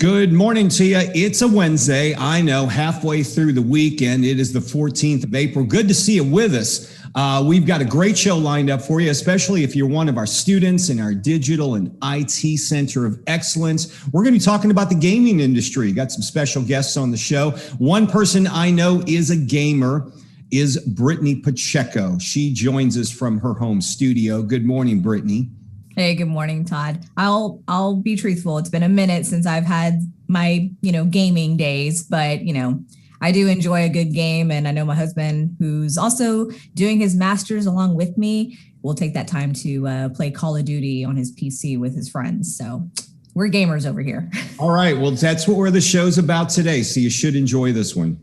Good morning to you. It's a Wednesday. I know, halfway through the weekend. It is the 14th of April. Good to see you with us. We've got a great show lined up for you, especially if you're one of our students in our Digital and IT Center of Excellence. We're going to be talking about the gaming industry. Got some special guests on the show. One person I know is a gamer is Brittany Pacheco. She joins us from her home studio. Good morning, Brittany. Hey, good morning, Todd. I'll be truthful. It's been a minute since I've had my, gaming days, but, I do enjoy a good game. And I know my husband, who's also doing his master's along with me, will take that time to play Call of Duty on his PC with his friends. So we're gamers over here. All right. Well, that's what the show's about today. So you should enjoy this one.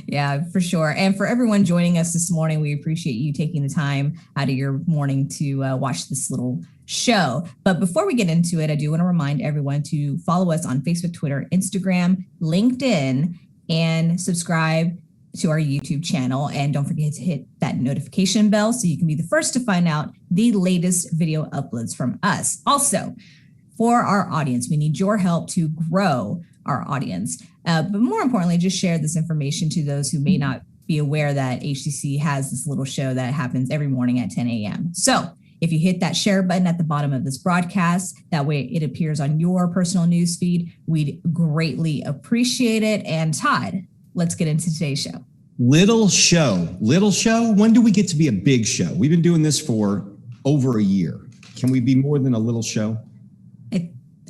Yeah, for sure. And for everyone joining us this morning, we appreciate you taking the time out of your morning to watch this little show. But before we get into it, I do want to remind everyone to follow us on Facebook, Twitter, Instagram, LinkedIn, and subscribe to our YouTube channel. And don't forget to hit that notification bell so you can be the first to find out the latest video uploads from us. Also, for our audience, we need your help to grow our audience. But more importantly, just share this information to those who may not be aware that HCC has this little show that happens every morning at 10 a.m. So if you hit that share button at the bottom of this broadcast, that way it appears on your personal news feed, we'd greatly appreciate it. And Todd, let's get into today's show. Little show. When do we get to be a big show? We've been doing this for over a year. Can we be more than a little show?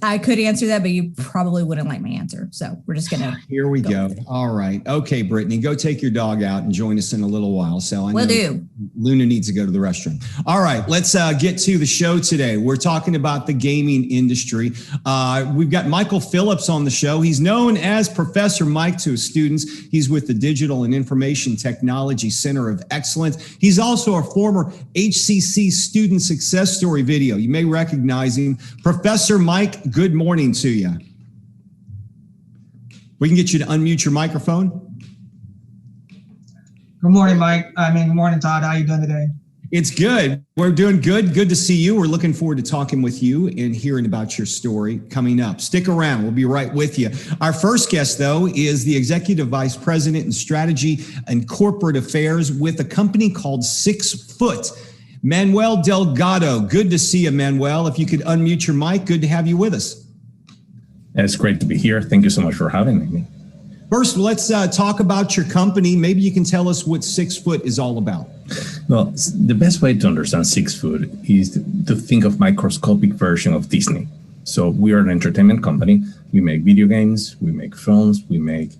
I could answer that, but you probably wouldn't like my answer. So we're just going to. Here we go. All right. Okay, Brittany, go take your dog out and join us in a little while. So I know Luna needs to go to the restroom. All right. Let's get to the show today. We're talking about the gaming industry. We've got Micheal Phillips on the show. He's known as Professor Mike to his students. He's with the Digital and Information Technology Center of Excellence. He's also a former HCC student success story video. You may recognize him. Professor Mike, good morning to you. We can get you to unmute your microphone. Good morning, Mike. Good morning, Todd. How are you doing today? It's good. We're doing good. Good to see you. We're looking forward to talking with you and hearing about your story coming up. Stick around. We'll be right with you. Our first guest, though, is the Executive Vice President in Strategy and Corporate Affairs with a company called 6 Foot. Manuel Delgado. Good to see you, Manuel. If you could unmute your mic, good to have you with us. It's great to be here. Thank you so much for having me. First, let's talk about your company. Maybe you can tell us what 6 Foot is all about. Well, the best way to understand 6 Foot is to think of microscopic version of Disney. So we are an entertainment company. We make video games, we make films, we make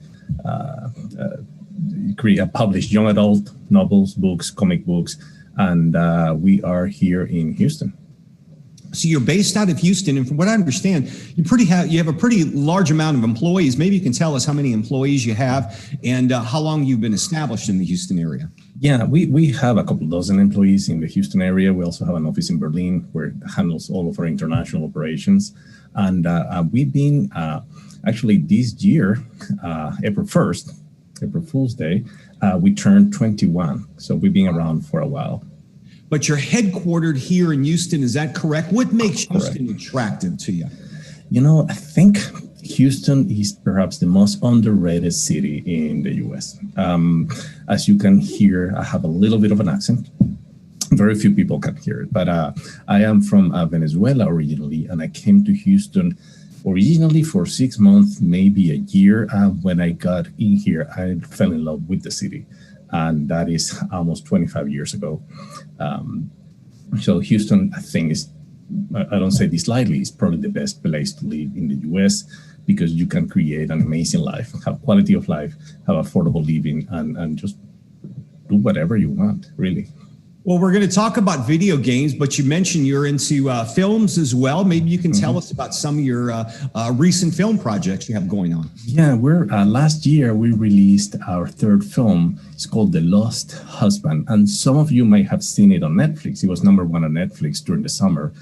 publish young adult novels, books, comic books, and we are here in Houston. So you're based out of Houston, and from what I understand, you have a pretty large amount of employees. Maybe you can tell us how many employees you have and how long you've been established in the Houston area. Yeah, we have a couple dozen employees in the Houston area. We also have an office in Berlin where it handles all of our international operations. And we've been actually this year, April 1st, April Fool's Day, we turned 21. So we've been around for a while. But you're headquartered here in Houston, is that correct? What makes Houston attractive to you? I think Houston is perhaps the most underrated city in the U.S. As you can hear, I have a little bit of an accent. Very few people can hear it, but I am from Venezuela originally, and I came to Houston originally for 6 months, maybe a year. When I got in here, I fell in love with the city. And that is almost 25 years ago. So Houston, I think, I don't say this lightly, is probably the best place to live in the US because you can create an amazing life, have quality of life, have affordable living, and just do whatever you want, really. Well, we're going to talk about video games, but you mentioned you're into films as well. Maybe you can tell us about some of your recent film projects you have going on. Yeah, last year we released our third film. It's called The Lost Husband, and some of you might have seen it on Netflix. It was #1 on Netflix during the summer.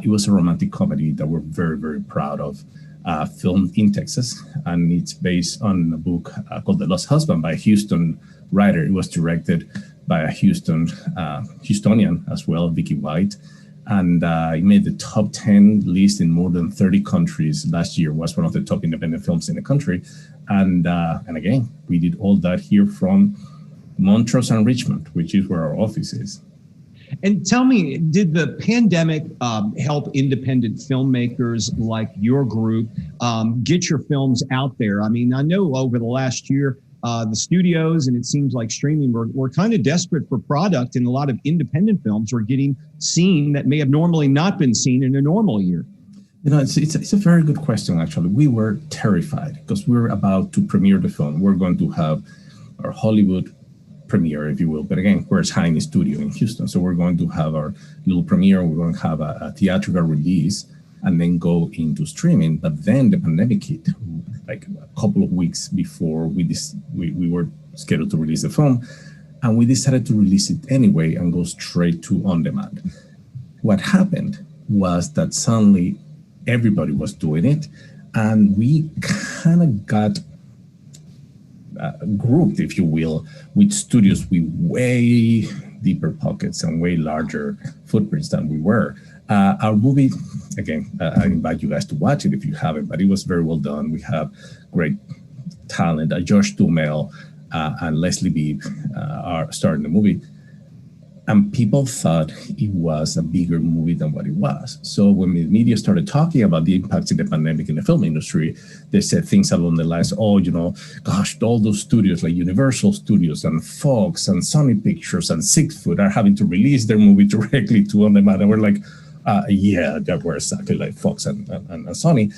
It was a romantic comedy that we're very, very proud of. Filmed in Texas, and it's based on a book called The Lost Husband by a Houston writer. It was directed by a Houstonian as well, Vicky White. And it made the top 10 list in more than 30 countries last year. Was one of the top independent films in the country. And again, we did all that here from Montrose and Richmond, which is where our office is. And tell me, did the pandemic help independent filmmakers like your group get your films out there? I mean, I know over the last year, the studios and it seems like streaming were kind of desperate for product, and a lot of independent films were getting seen that may have normally not been seen in a normal year. You know, it's a very good question, actually. We were terrified because we were about to premiere the film. We're going to have our Hollywood premiere, if you will. But again, we're a tiny studio in Houston. So we're going to have our little premiere. We're going to have a theatrical release and then go into streaming. But then the pandemic hit, like a couple of weeks before we were scheduled to release the film. And we decided to release it anyway and go straight to on demand. What happened was that suddenly everybody was doing it. And we kind of got grouped, if you will, with studios with way deeper pockets and way larger footprints than we were. Our movie, again, I invite you guys to watch it if you haven't, but it was very well done. We have great talent. Josh Duhamel and Leslie Bibb are starring the movie. And people thought it was a bigger movie than what it was. So when the media started talking about the impacts of the pandemic in the film industry, they said things along the lines, oh, you know, gosh, all those studios like Universal Studios and Fox and Sony Pictures and 6 Foot are having to release their movie directly to on demand. And we're like, yeah, that were exactly like Fox and Sony.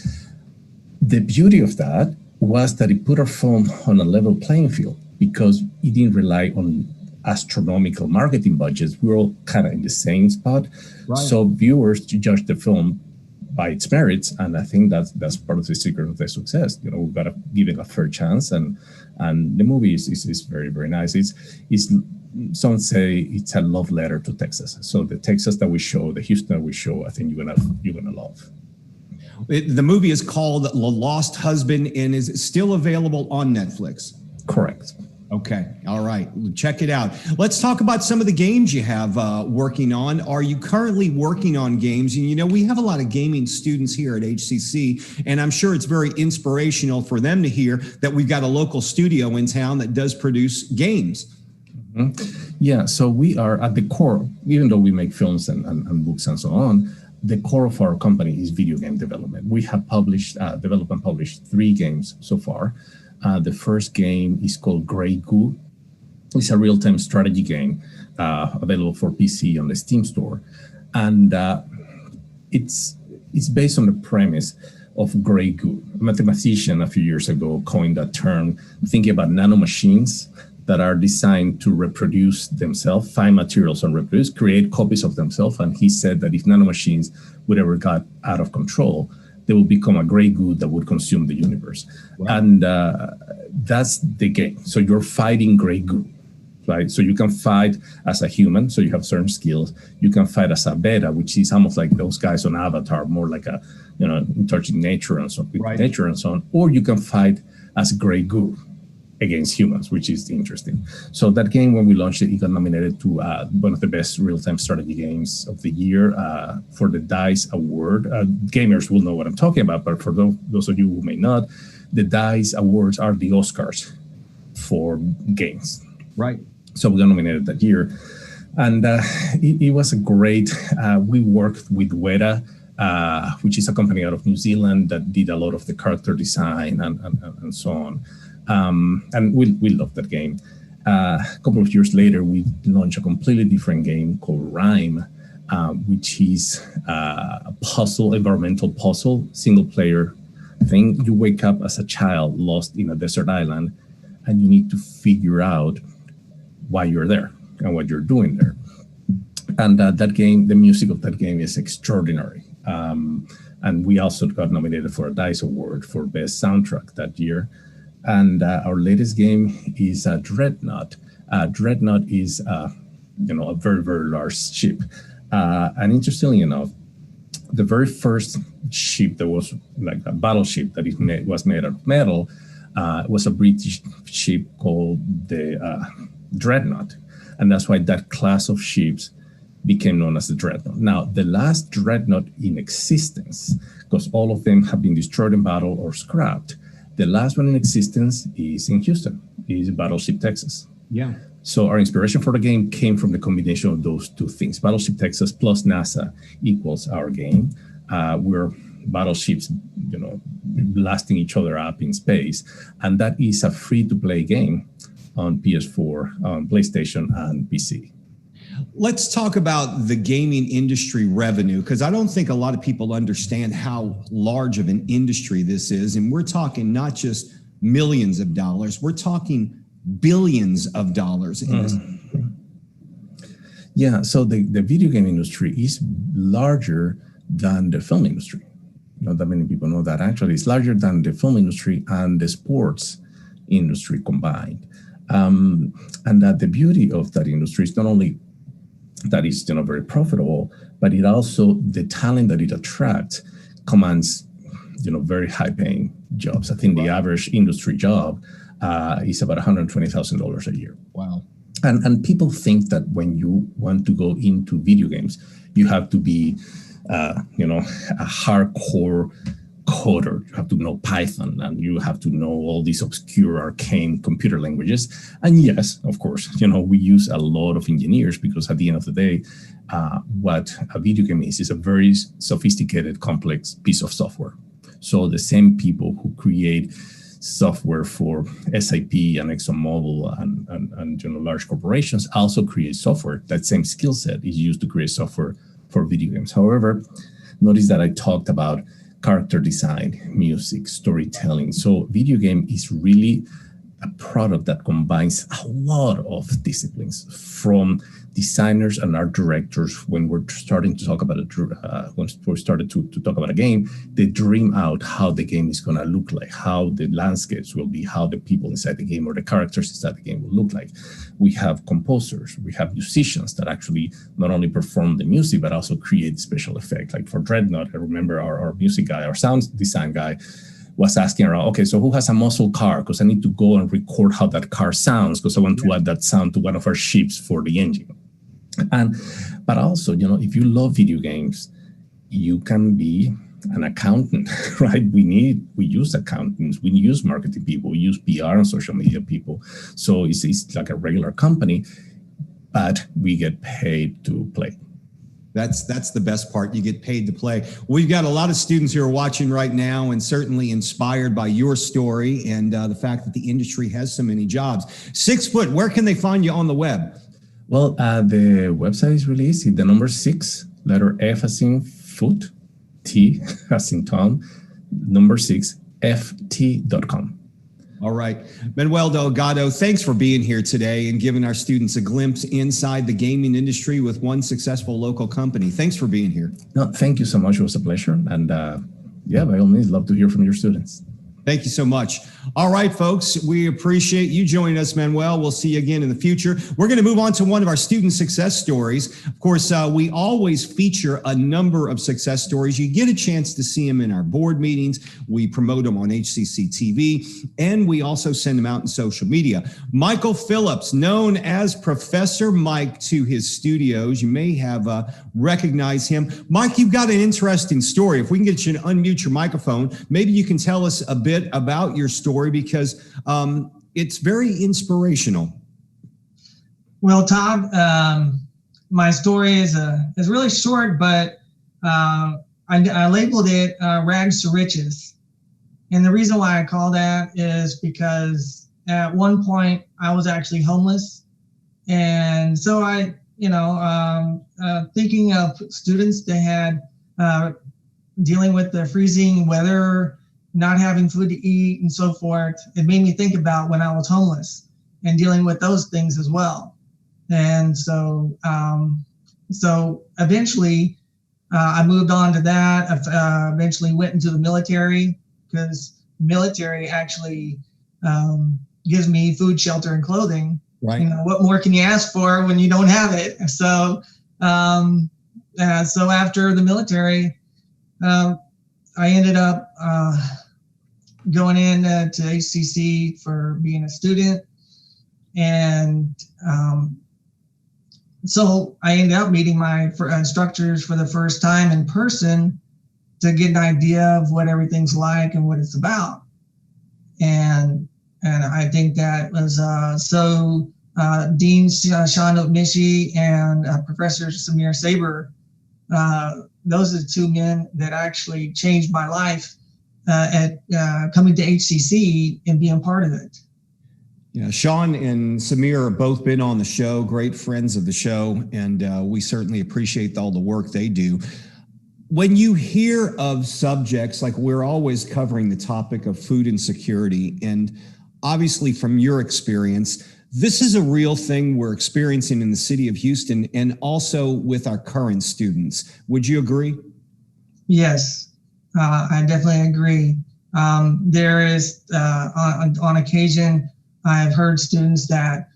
The beauty of that was that it put our film on a level playing field because it didn't rely on astronomical marketing budgets. We're all kind of in the same spot. Right. So viewers judge the film by its merits, and I think that's part of the secret of the success. You know, we've got to give it a fair chance, and the movie is very, very nice. It's some say it's a love letter to Texas. So the Texas that we show, the Houston that we show, I think you're gonna love. The movie is called The Lost Husband and is still available on Netflix. Correct. Okay. All right. Check it out. Let's talk about some of the games you have working on. Are you currently working on games? And, you know, we have a lot of gaming students here at HCC, and I'm sure it's very inspirational for them to hear that we've got a local studio in town that does produce games. Mm-hmm. Yeah. So we are at the core, even though we make films and books and so on, the core of our company is video game development. We have developed and published 3 games so far. The first game is called Grey Goo. It's a real-time strategy game available for PC on the Steam store. And it's based on the premise of Grey Goo. A mathematician a few years ago coined that term, thinking about nanomachines that are designed to reproduce themselves, find materials and reproduce, create copies of themselves. And he said that if nanomachines would ever got out of control, they will become a gray goo that would consume the universe. Wow. And that's the game. So you're fighting gray goo, right? So you can fight as a human, so you have certain skills. You can fight as a beta, which is almost like those guys on Avatar, more like a, you know, in touch with nature and so on, right. Nature and so on. Or you can fight as gray goo against humans, which is interesting. So that game, when we launched it, it got nominated to one of the best real-time strategy games of the year for the DICE Award. Gamers will know what I'm talking about, but for those of you who may not, the DICE Awards are the Oscars for games. Right. So we got nominated that year. And it was a great, we worked with Weta, which is a company out of New Zealand that did a lot of the character design and so on. And we love that game. A couple of years later, we launched a completely different game called Rhyme, which is a puzzle, environmental puzzle, single player thing. You wake up as a child lost in a desert island, and you need to figure out why you're there and what you're doing there. And that game, the music of that game is extraordinary. And we also got nominated for a DICE Award for Best Soundtrack that year. And our latest game is Dreadnought. Dreadnought is, a very, very large ship. And interestingly enough, the very first ship that was like a battleship that was made out of metal was a British ship called the Dreadnought. And that's why that class of ships became known as the Dreadnought. Now, the last Dreadnought in existence, because all of them have been destroyed in battle or scrapped, the last one in existence is in Houston, is Battleship Texas. Yeah. So our inspiration for the game came from the combination of those two things. Battleship Texas plus NASA equals our game. We're battleships, blasting each other up in space. And that is a free-to-play game on PS4, on PlayStation, and PC. Let's talk about the gaming industry revenue, because I don't think a lot of people understand how large of an industry this is. And we're talking not just millions of dollars, we're talking billions of dollars in this. Yeah, so the video game industry is larger than the film industry. Not that many people know that. Actually, it's larger than the film industry and the sports industry combined. And that the beauty of that industry is not only that it's very profitable, but it also, the talent that it attracts commands very high paying jobs. I think the average industry job is about $120,000 a year. Wow. And people think that when you want to go into video games, you have to be a hardcore coder. You have to know Python, and you have to know all these obscure, arcane computer languages. And yes, of course, we use a lot of engineers, because at the end of the day, what a video game is a very sophisticated, complex piece of software. So the same people who create software for SAP and ExxonMobil and large corporations also create software. That same skill set is used to create software for video games. However, notice that I talked about character design, music, storytelling. So video game is really a product that combines a lot of disciplines, from designers and art directors. When we're starting to talk about when we started to talk about a game, they dream out how the game is going to look like, how the landscapes will be, how the people inside the game or the characters inside the game will look like. We have composers, we have musicians that actually not only perform the music, but also create special effects. Like for Dreadnought, I remember our music guy, our sound design guy, was asking around, okay, so who has a muscle car? Because I need to go and record how that car sounds, because I want to add that sound to one of our ships for the engine. But also, if you love video games, you can be an accountant, right? We use accountants, we use marketing people, we use PR and social media people. So it's like a regular company, but we get paid to play. That's the best part. You get paid to play. We've got a lot of students who are watching right now, and certainly inspired by your story and the fact that the industry has so many jobs. 6 Foot, where can they find you on the web? Well, the website is really easy. The number 6, letter F as in foot, T as in Tom, number 6, ft.com. All right. Manuel Delgado, thanks for being here today and giving our students a glimpse inside the gaming industry with one successful local company. Thanks for being here. No, thank you so much. It was a pleasure. And by all means, love to hear from your students. Thank you so much. All right, folks, we appreciate you joining us, Manuel. We'll see you again in the future. We're going to move on to one of our student success stories. Of course, we always feature a number of success stories. You get a chance to see them in our board meetings. We promote them on HCCTV, and we also send them out in social media. Micheal Phillips, known as Professor Mike to his studios. You may have recognized him. Mike, you've got an interesting story. If we can get you to unmute your microphone, maybe you can tell us a bit about your story, because it's very inspirational. Well, Todd, my story is really short, but I labeled it Rags to Riches. And the reason why I call that is because at one point I was actually homeless. And so I, thinking of students that had dealing with the freezing weather, not having food to eat and so forth, it made me think about when I was homeless and dealing with those things as well. And so eventually I moved on to that. I eventually went into the military, because military actually gives me food, shelter, and clothing. Right. What more can you ask for when you don't have it? So after the military, I ended up going in to HCC for being a student, and So I ended up meeting my instructors for the first time in person to get an idea of what everything's like and what it's about. And I think that was Dean Sean Micheal and Professor Samir Saber. Those are the two men that actually changed my life at coming to HCC and being part of it. Yeah, Sean and Samir have both been on the show, great friends of the show, and we certainly appreciate all the work they do. When you hear of subjects, like we're always covering the topic of food insecurity, and obviously from your experience, this is a real thing we're experiencing in the city of Houston and also with our current students. Would you agree? Yes, I definitely agree. There is, on occasion, I've heard students that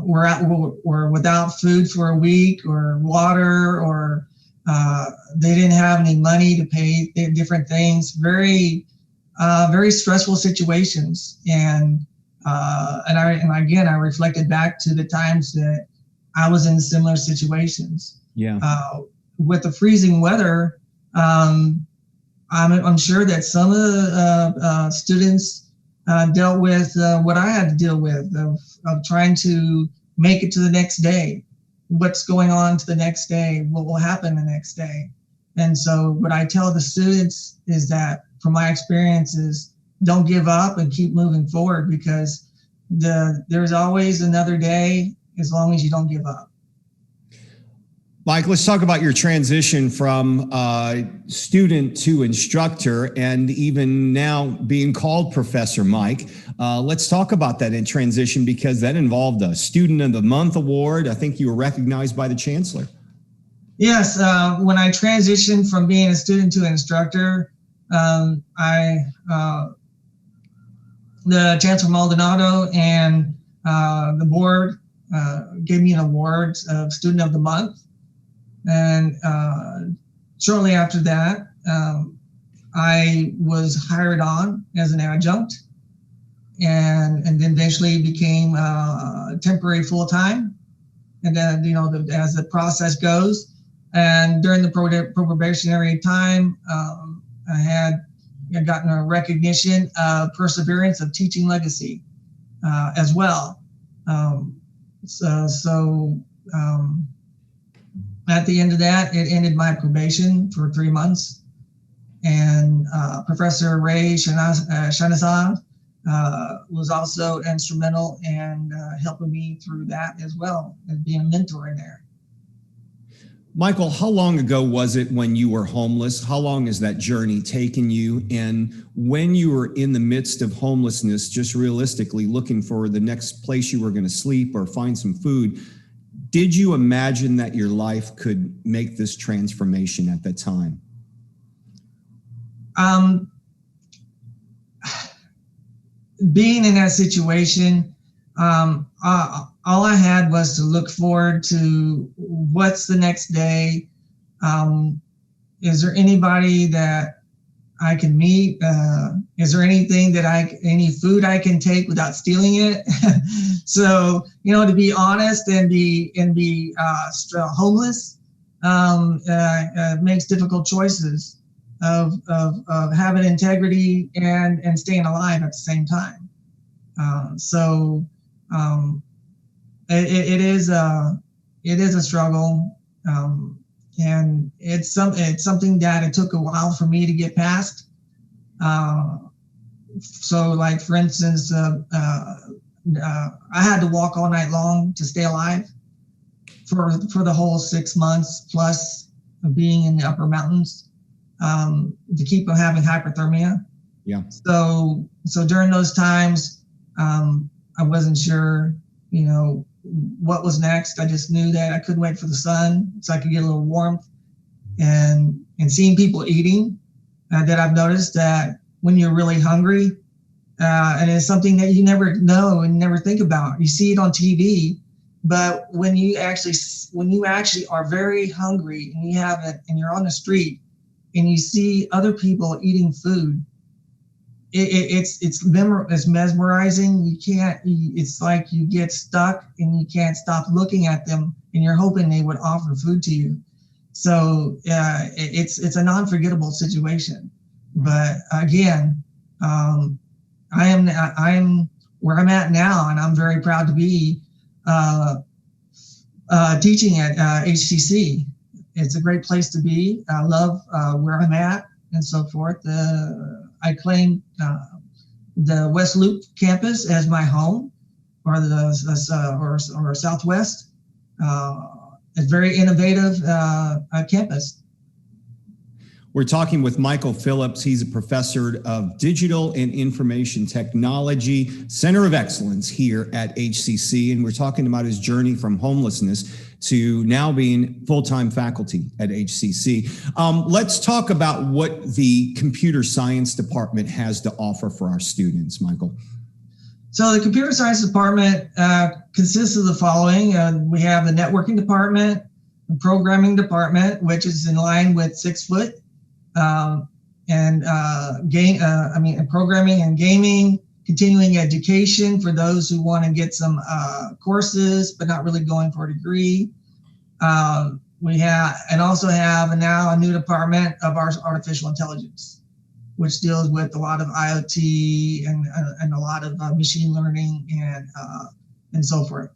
were without food for a week or water, or they didn't have any money to pay different things. Very stressful situations. And again, I reflected back to the times that I was in similar situations. Yeah. With the freezing weather, I'm sure that some of the students dealt with what I had to deal with of trying to make it to the next day. What's going on to the next day? What will happen the next day? And so what I tell the students is that, from my experiences, don't give up and keep moving forward, because there's always another day as long as you don't give up. Mike, let's talk about your transition from student to instructor, and even now being called Professor Mike. Let's talk about that in transition, because that involved a Student of the Month award. I think you were recognized by the Chancellor. Yes, when I transitioned from being a student to an instructor, the Chancellor Maldonado and the board gave me an award of Student of the Month. And shortly after that, I was hired on as an adjunct, and then eventually became temporary full-time. And then, as the process goes, and during the probationary time, I had gotten a recognition of perseverance of teaching legacy as well. At the end of that, it ended my probation for 3 months. And Professor Ray Shanazan was also instrumental in helping me through that as well, and being a mentor in there. Michael, how long ago was it when you were homeless? How long has that journey taken you? And when you were in the midst of homelessness, just realistically looking for the next place you were going to sleep or find some food, did you imagine that your life could make this transformation at that time? Being in that situation, all I had was to look forward to what's the next day. Is there anybody that I can meet? Is there anything any food I can take without stealing it? So, to be honest and be homeless makes difficult choices of having integrity and staying alive at the same time. It is a struggle, and it's something that it took a while for me to get past. So, like, for instance, I had to walk all night long to stay alive for the whole 6 months plus of being in the upper mountains, to keep from having hypothermia. Yeah. So during those times, I wasn't sure, what was next. I just knew that I couldn't wait for the sun so I could get a little warmth, and seeing people eating, that I've noticed that when you're really hungry, and it's something that you never know and never think about. You see it on TV, but when you actually are very hungry and you have it, and you're on the street and you see other people eating food, it's mesmerizing. It's like you get stuck and you can't stop looking at them and you're hoping they would offer food to you. So it's a non-forgettable situation. But again, I am where I'm at now, and I'm very proud to be teaching at HCC. It's a great place to be. I love where I'm at and so forth. I claim the West Loop campus as my home, or or Southwest. It's very innovative campus. We're talking with Micheal Phillips. He's a professor of Digital and Information Technology, Center of Excellence here at HCC. And we're talking about his journey from homelessness to now being full-time faculty at HCC. Let's talk about what the computer science department has to offer for our students, Micheal. So the computer science department consists of the following. We have the networking department, the programming department, which is in line with 6 Foot, programming and gaming, continuing education for those who want to get some courses but not really going for a degree. We have now a new department of our artificial intelligence, which deals with a lot of IoT and a lot of machine learning and so forth.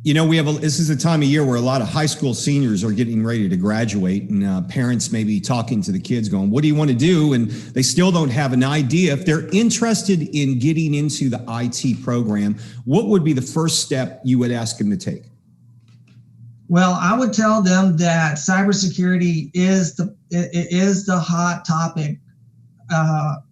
You know, this is a time of year where a lot of high school seniors are getting ready to graduate, and parents may be talking to the kids going, what do you want to do? And they still don't have an idea. If they're interested in getting into the IT program, what would be the first step you would ask them to take? Well, I would tell them that cybersecurity is the hot topic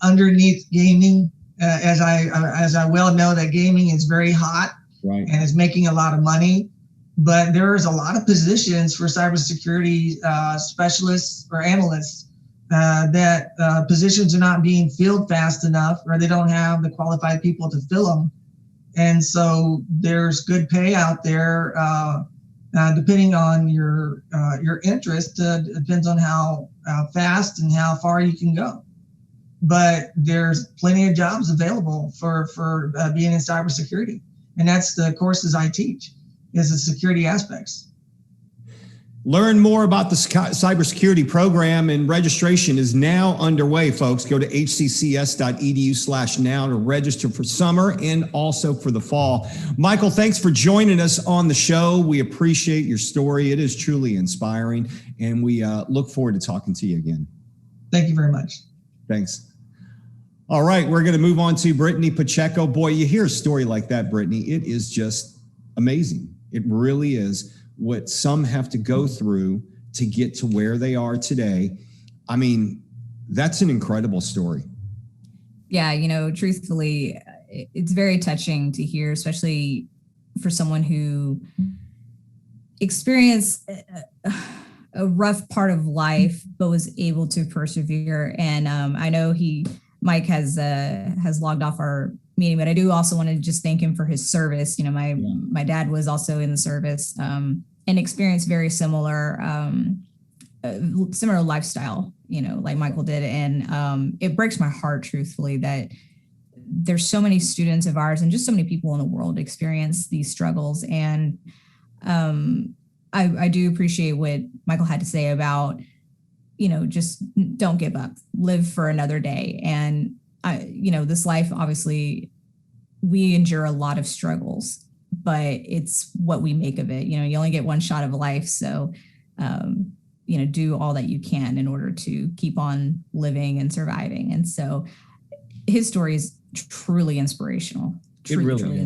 underneath gaming. As I well know, that gaming is very hot. Right. And is making a lot of money, but there's a lot of positions for cybersecurity specialists or analysts that positions are not being filled fast enough, or they don't have the qualified people to fill them. And so there's good pay out there, depending on your interest. Depends on how fast and how far you can go. But there's plenty of jobs available for being in cybersecurity. And that's the courses I teach, is the security aspects. Learn more about the cybersecurity program, and registration is now underway, folks. Go to hccs.edu/now to register for summer and also for the fall. Micheal, thanks for joining us on the show. We appreciate your story. It is truly inspiring, and we look forward to talking to you again. Thank you very much. Thanks. All right, we're going to move on to Brittany Pacheco. Boy, you hear a story like that, Brittany, it is just amazing. It really is what some have to go through to get to where they are today. I mean, that's an incredible story. Yeah, truthfully, it's very touching to hear, especially for someone who experienced a rough part of life, but was able to persevere. And I know Mike has logged off our meeting, but I do also want to just thank him for his service. My dad was also in the service and experienced very similar lifestyle, like Micheal did. And it breaks my heart, truthfully, that there's so many students of ours and just so many people in the world experience these struggles. And I do appreciate what Micheal had to say about, just don't give up, live for another day. And this life, obviously we endure a lot of struggles, but it's what we make of it. You only get one shot of life. So, do all that you can in order to keep on living and surviving. And so his story is truly inspirational. It really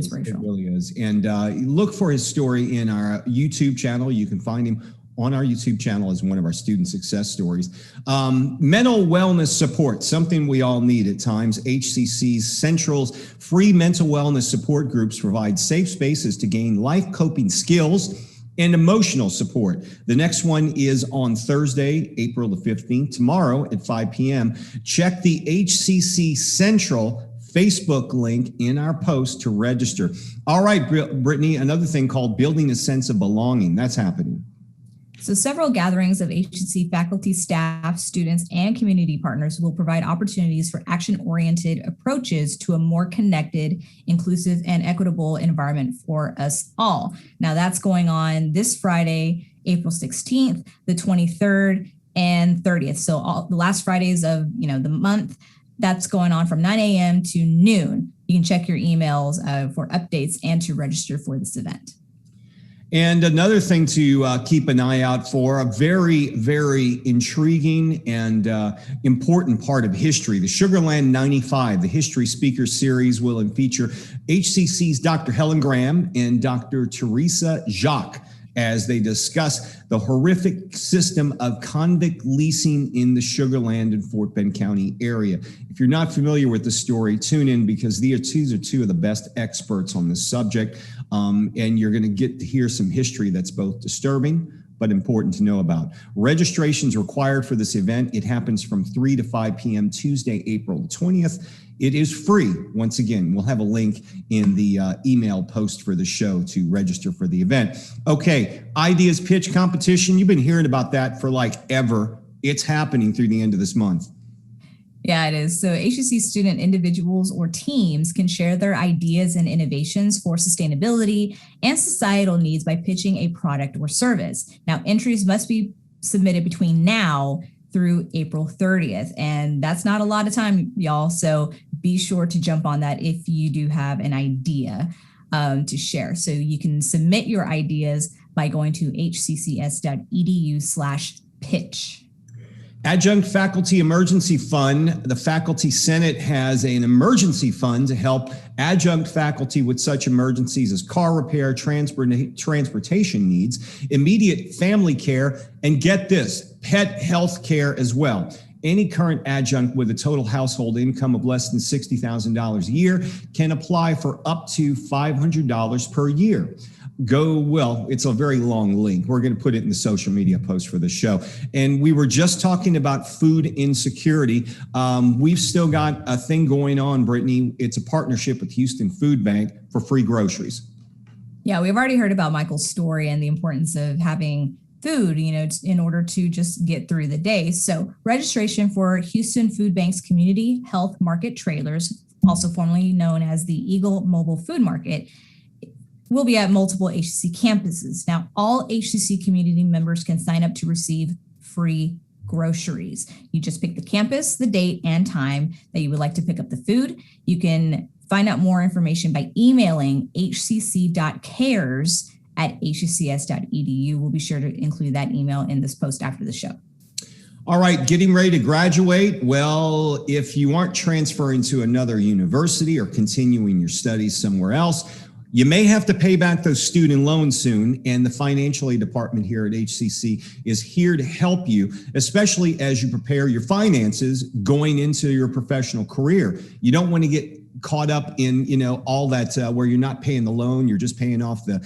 is. And look for his story in our YouTube channel. You can find him on our YouTube channel as one of our student success stories. Mental wellness support, something we all need at times. HCC's Central's free mental wellness support groups provide safe spaces to gain life coping skills and emotional support. The next one is on Thursday, April the 15th, tomorrow at 5 p.m. Check the HCC Central Facebook link in our post to register. All right, Brittany, another thing called building a sense of belonging. That's happening. So several gatherings of HCC faculty, staff, students, and community partners will provide opportunities for action-oriented approaches to a more connected, inclusive, and equitable environment for us all. Now that's going on this Friday, April 16th, the 23rd, and 30th. So all the last Fridays of the month, that's going on from 9 a.m. to noon. You can check your emails for updates and to register for this event. And another thing to keep an eye out for, a very, very intriguing and important part of history. The Sugarland 95, the History Speaker Series, will feature HCC's Dr. Helen Graham and Dr. Teresa Jacques as they discuss the horrific system of convict leasing in the Sugarland and Fort Bend County area. If you're not familiar with the story, tune in because these are two of the best experts on this subject. And you're going to get to hear some history that's both disturbing but important to know about. Registration's required for this event. It happens from 3 to 5 p.m. Tuesday, April 20th. It is free. Once again, we'll have a link in the email post for the show to register for the event. Okay, Ideas Pitch Competition. You've been hearing about that for like ever. It's happening through the end of this month. Yeah, it is. So HCC student individuals or teams can share their ideas and innovations for sustainability and societal needs by pitching a product or service. Now, entries must be submitted between now through April 30th. And that's not a lot of time, y'all. So be sure to jump on that if you do have an idea to share. So you can submit your ideas by going to hccs.edu/pitch. Adjunct Faculty Emergency Fund. The Faculty Senate has an emergency fund to help adjunct faculty with such emergencies as car repair, transportation needs, immediate family care, and get this, pet health care as well. Any current adjunct with a total household income of less than $60,000 a year can apply for up to $500 per year. It's a very long link. We're going to put it in the social media post for the show. And we were just talking about food insecurity. We've still got a thing going on, Brittany. It's a partnership with Houston Food Bank for free groceries. Yeah, we've already heard about Michael's story and the importance of having food, in order to just get through the day. So registration for Houston Food Bank's Community Health Market Trailers, also formerly known as the Eagle Mobile Food Market, will be at multiple HCC campuses. Now, all HCC community members can sign up to receive free groceries. You just pick the campus, the date, and time that you would like to pick up the food. You can find out more information by emailing hcc.cares@hccs.edu. We'll be sure to include that email in this post after the show. All right, getting ready to graduate. Well, if you aren't transferring to another university or continuing your studies somewhere else, you may have to pay back those student loans soon, and the financial aid department here at HCC is here to help you, especially as you prepare your finances going into your professional career. You don't want to get caught up in all that where you're not paying the loan, you're just paying off the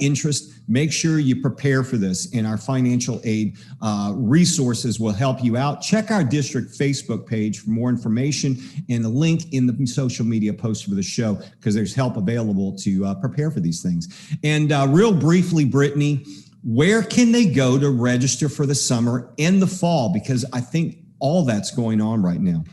interest. Make sure you prepare for this, and our financial aid resources will help you out. Check our district Facebook page for more information and the link in the social media post for the show, because there's help available to prepare for these things. And real briefly, Brittany, where can they go to register for the summer and the fall? Because I think all that's going on right now.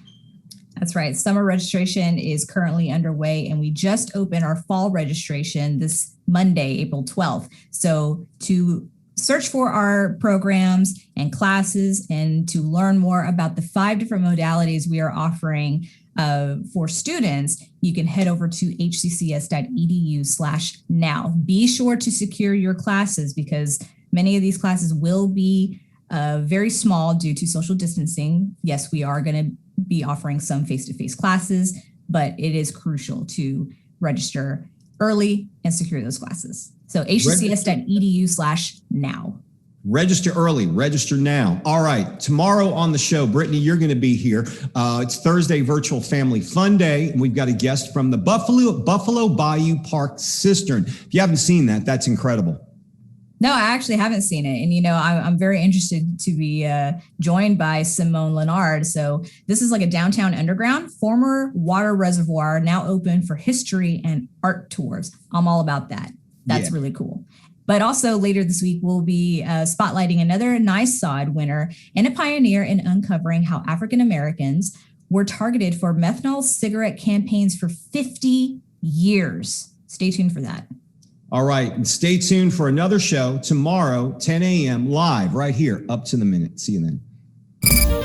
That's right. Summer registration is currently underway, and we just opened our fall registration this Monday, April 12th. So to search for our programs and classes and to learn more about the 5 different modalities we are offering for students, you can head over to hccs.edu/now. Be sure to secure your classes because many of these classes will be very small due to social distancing. Yes, we are going to be offering some face-to-face classes, but it is crucial to register early and secure those classes. So hccs.edu/now. Register early, register now. All right, tomorrow on the show, Brittany, you're going to be here. It's Thursday, Virtual Family Fun Day, and we've got a guest from the Buffalo Bayou Park Cistern. If you haven't seen that, that's incredible. No, I actually haven't seen it. And, I'm very interested to be joined by Simone Leonard. So this is like a downtown underground, former water reservoir, now open for history and art tours. I'm all about that. That's really cool. But also later this week, we'll be spotlighting another NYSOD winner and a pioneer in uncovering how African Americans were targeted for methanol cigarette campaigns for 50 years. Stay tuned for that. All right. And stay tuned for another show tomorrow, 10 a.m. live right here, up to the minute. See you then.